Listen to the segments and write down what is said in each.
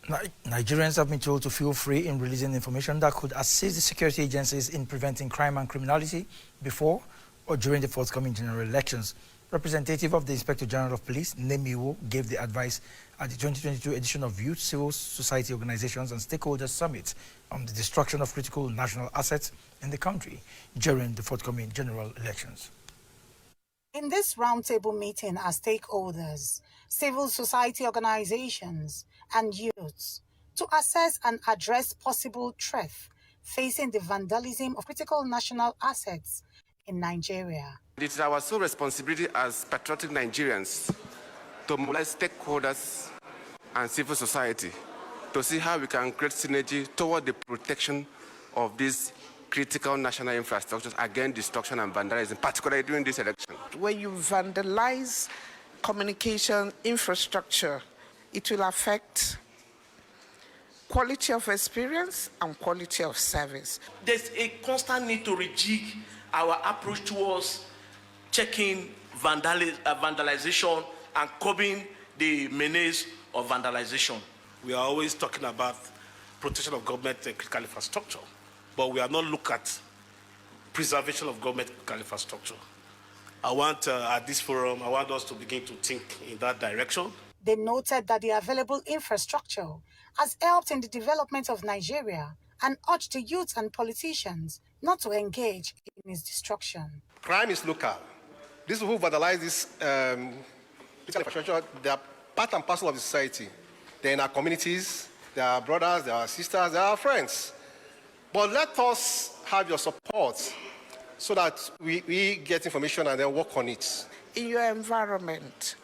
Nigerians have been told to feel free in releasing information that could assist the security agencies in preventing crime and criminality before or during the forthcoming general elections. Representative of the Inspector General of Police, Nemiwo, gave the advice at the 2022 edition of Youth Civil Society Organizations and Stakeholders Summit on the destruction of critical national assets in the country during the forthcoming general elections. In this roundtable meeting are stakeholders, civil society organizations, and youths to assess and address possible threats facing the vandalism of critical national assets in Nigeria. It is our sole responsibility as patriotic Nigerians to mobilize stakeholders and civil society to see how we can create synergy toward the protection of these critical national infrastructures against destruction and vandalism, particularly during this election. When you vandalize communication infrastructure, it will affect quality of experience and quality of service. There's a constant need to rejig our approach towards checking vandalization and curbing the menace of vandalization. We are always talking about protection of government critical infrastructure, but we are not looking at preservation of government critical infrastructure. I want, at this forum, I want us to begin to think in that direction. They noted that the available infrastructure has helped in the development of Nigeria and urged the youth and politicians not to engage in its destruction. Crime is local. These who vandalize this critical infrastructure, they are part and parcel of the society. They're in our communities, they are brothers, they are sisters, they are friends. But let us have your support so that we get information and then work on it. In your environment,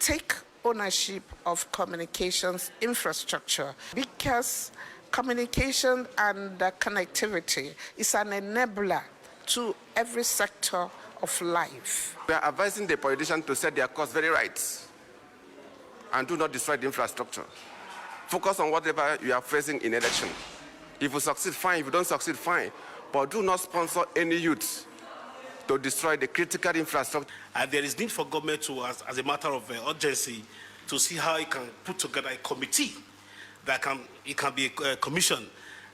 take ownership of communications infrastructure, because communication and connectivity is an enabler to every sector of life. We are advising the politicians to set their course very right and do not destroy the infrastructure. Focus on whatever you are facing in election. If you succeed, fine. If you don't succeed, fine. But do not sponsor any youth to destroy the critical infrastructure. And there is need for government to, as a matter of urgency, to see how it can put together a committee that can be a commission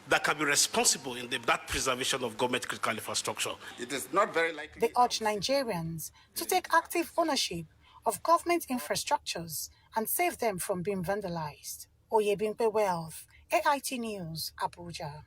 that can be responsible in that preservation of government critical infrastructure. It is not very likely. They urge Nigerians to take active ownership of government infrastructures and save them from being vandalized. Oyebimpe Wealth, AIT News, Abuja.